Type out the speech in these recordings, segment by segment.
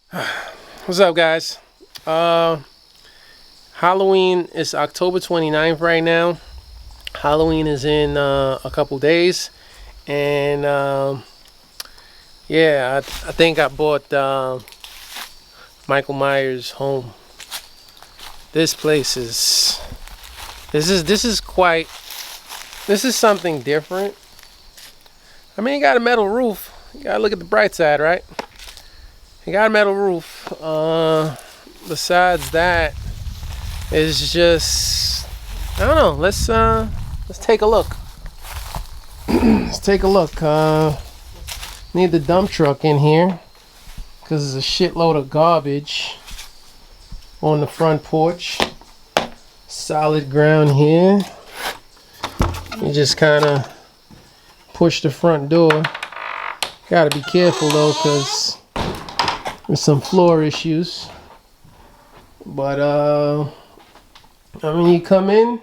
What's up, guys? Halloween is October 29th right now. Halloween is in a couple days. And yeah, I think I bought Michael Myers home. This place is this is something different. I mean, you got a metal roof. You gotta look at the bright side, right? You got a metal roof. Besides that, it's just, I don't know. Let's take a look. Let's take a look. Need the dump truck in here because there's a shitload of garbage on the front porch. Solid ground here. You just kind of push the front door. Gotta be careful though, because there's some floor issues. But I mean, you come in.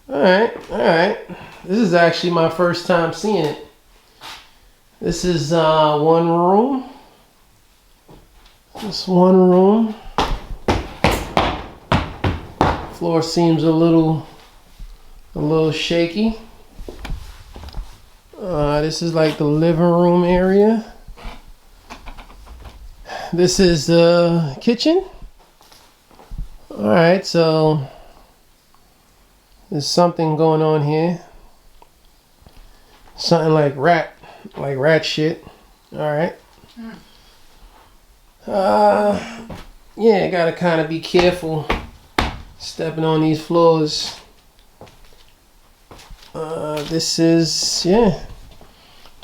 Alright. This is actually my first time seeing it. This is one room. This one room. Floor seems a little shaky. This is like the living room area. This is the kitchen. Alright, so there's something going on here. Something like rat shit. Alright. Yeah, gotta kind of be careful stepping on these floors. This is, yeah.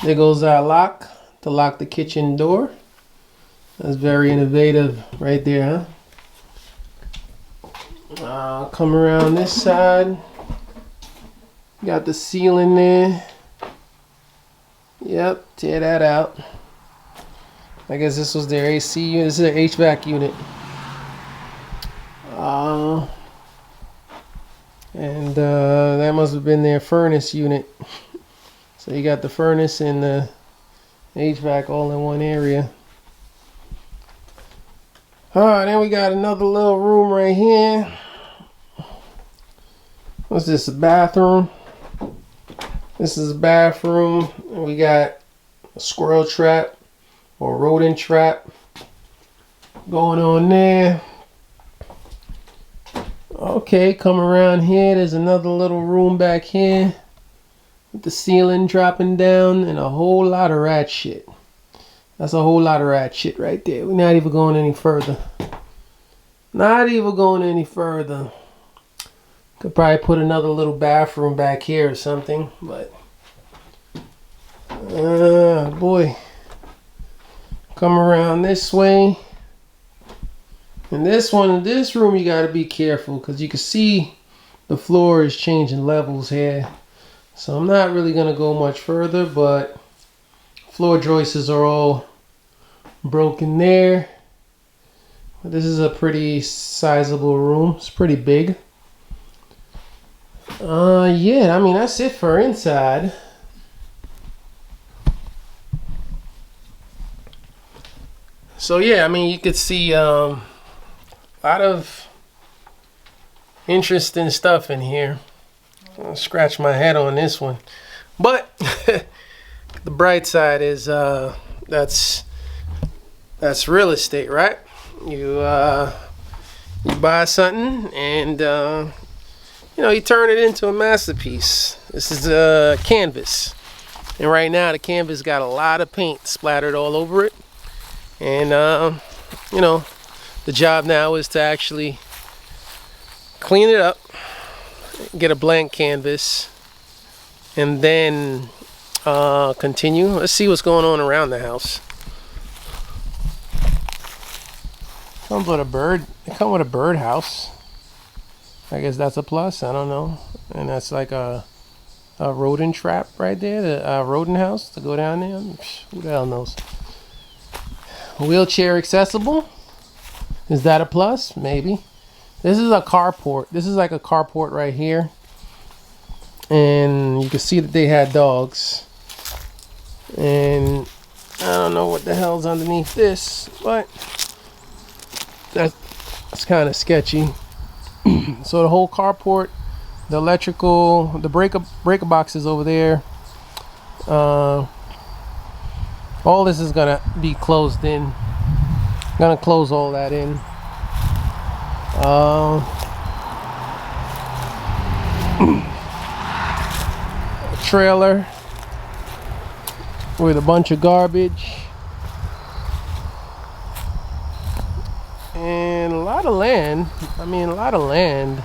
There goes our lock to lock the kitchen door. That's very innovative right there, huh? Come around this side. Got the ceiling there. Yep, tear that out. I guess this was their AC unit. This is their HVAC unit. And that must have been their furnace unit. So you got the furnace and the HVAC all in one area. Alright, then we got another little room right here. What's this, a bathroom? This is a bathroom. We got a squirrel trap or rodent trap going on there. Okay, come around here. There's another little room back here with the ceiling dropping down and a whole lot of rat shit. That's a whole lot of rat shit right there. We're not even going any further. Not even going any further. Could probably put another little bathroom back here or something, but boy. Come around this way. And this room you gotta be careful because you can see the floor is changing levels here. So I'm not really gonna go much further, but floor joists are all broken there. This is a pretty sizable room. It's pretty big. Yeah, I mean, that's it for inside. So yeah, I mean, you could see a lot of interesting stuff in here. I'll scratch my head on this one. But the bright side is that's real estate, right? You buy something and you turn it into a masterpiece. This is a canvas, and right now the canvas got a lot of paint splattered all over it. And the job now is to actually clean it up, get a blank canvas, and then continue. Let's see what's going on around the house. Comes with a bird. It comes with a bird house. I guess that's a plus. I don't know. And that's like a rodent trap right there. The rodent house to go down there. Who the hell knows? Wheelchair accessible. Is that a plus? Maybe. This is a carport. This is like a carport right here. And you can see that they had dogs. And I don't know what the hell's underneath this, but that's kind of sketchy. So the whole carport, the electrical, the breaker boxes over there, all this is gonna be closed in. Gonna close all that in. A trailer with a bunch of garbage and a lot of land. I mean, a lot of land.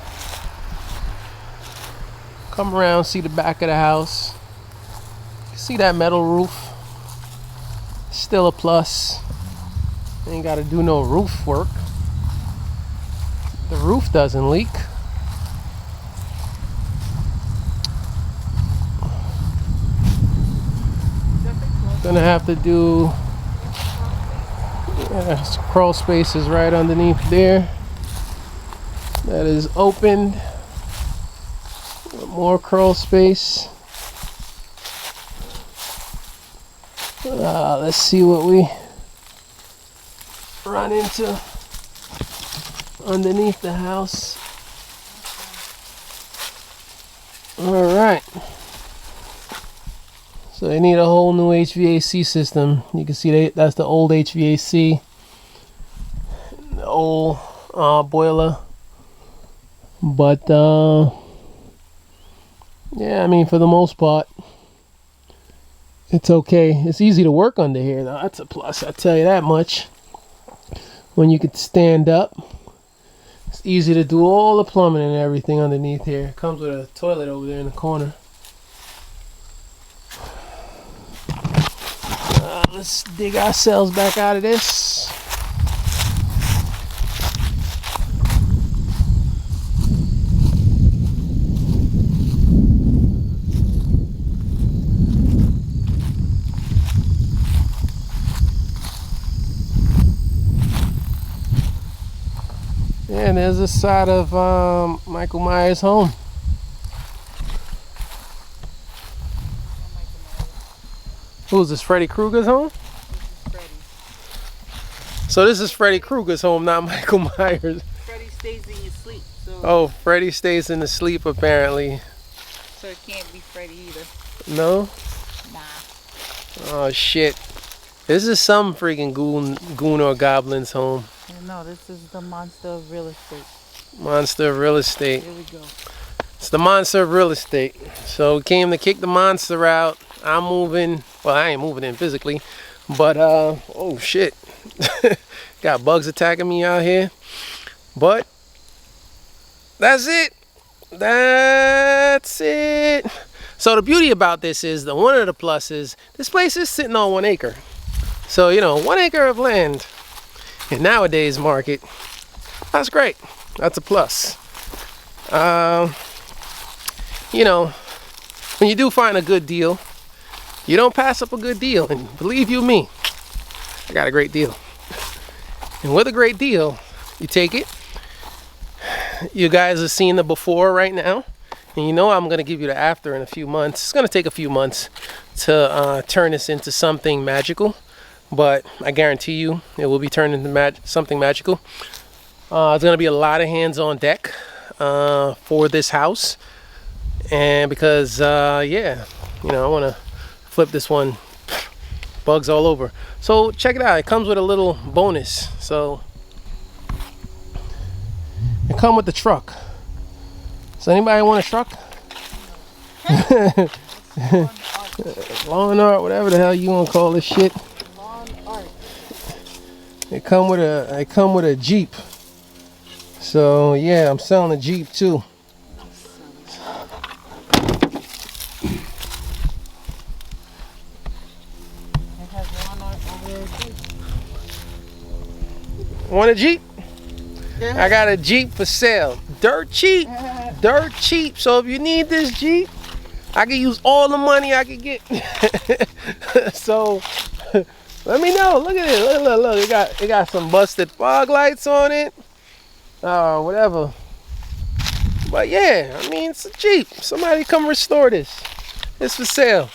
Come around, see the back of the house. See that metal roof? Still a plus. Ain't gotta do no roof work. The roof doesn't leak. Gonna have to do crawl spaces right underneath there. That is opened. More crawl space. Let's see what we run into underneath the house. All right. So they need a whole new HVAC system. You can see that's the old HVAC, the old boiler. But yeah, I mean, for the most part, it's okay. It's easy to work under here, though. That's a plus, I tell you that much. When you can stand up, it's easy to do all the plumbing and everything underneath here. It comes with a toilet over there in the corner. Let's dig ourselves back out of this. Yeah, and there's the side of Michael Myers' home. Who's this, Freddy Krueger's home? This is Freddy. So this is Freddy Krueger's home, not Michael Myers. Freddy stays in your sleep. So Oh, Freddy stays in the sleep apparently. So it can't be Freddy either. No? Nah. Oh shit. This is some freaking goon or goblin's home. No, this is the monster of real estate. Monster of real estate. Here we go. It's the monster of real estate. So we came to kick the monster out. I'm moving. Well, I ain't moving in physically, but oh shit. Got bugs attacking me out here. But that's it. That's it. So the beauty about this is that one of the pluses, this place is sitting on 1 acre. So, you know, 1 acre of land in nowadays market, that's great. That's a plus. You know, when you do find a good deal, you don't pass up a good deal. And believe you me, I got a great deal. And with a great deal, you take it. You guys are seeing the before right now. And you know I'm going to give you the after in a few months. It's going to take a few months to turn this into something magical. But I guarantee you it will be turned into something magical. There's going to be a lot of hands on deck for this house. And because, yeah, you know, I want to flip this one. Bugs all over. So check it out. It comes with a little bonus. So it comes with the truck. So anybody want a truck? Lawn art, whatever the hell you want to call this shit. Lawn art. It come with a Jeep. So yeah, I'm selling a Jeep too. It has lawn art over there too. Want a Jeep? Yeah. I got a Jeep for sale. Dirt cheap. Dirt cheap. So if you need this Jeep, I can use all the money I can get. So let me know. Look at it. Look. It got some busted fog lights on it. Whatever. But yeah, I mean, it's a Jeep. Somebody come restore this. It's for sale.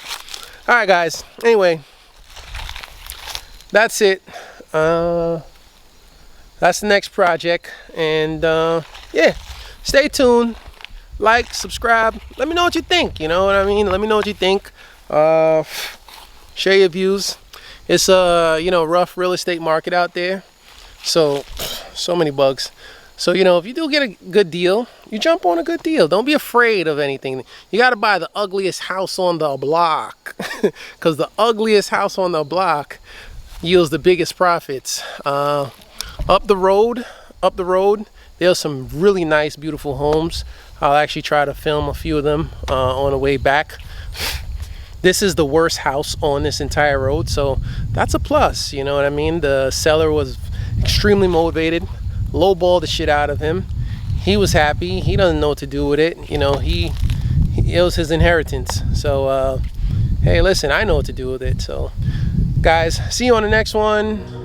All right, guys. Anyway, that's it. That's the next project, and yeah, stay tuned. Like, subscribe. Let me know what you think. You know what I mean? Let me know what you think. Share your views. It's a rough real estate market out there. So many bugs. So if you do get a good deal, you jump on a good deal. Don't be afraid of anything. You got to buy the ugliest house on the block, because the ugliest house on the block yields the biggest profits. Up the road, there's some really nice, beautiful homes. I'll actually try to film a few of them on the way back. This is the worst house on this entire road, so that's a plus. You know what I mean? The seller was extremely motivated, lowballed the shit out of him. He was happy. He doesn't know what to do with it. It was his inheritance. So hey, listen, I know what to do with it. So guys, see you on the next one.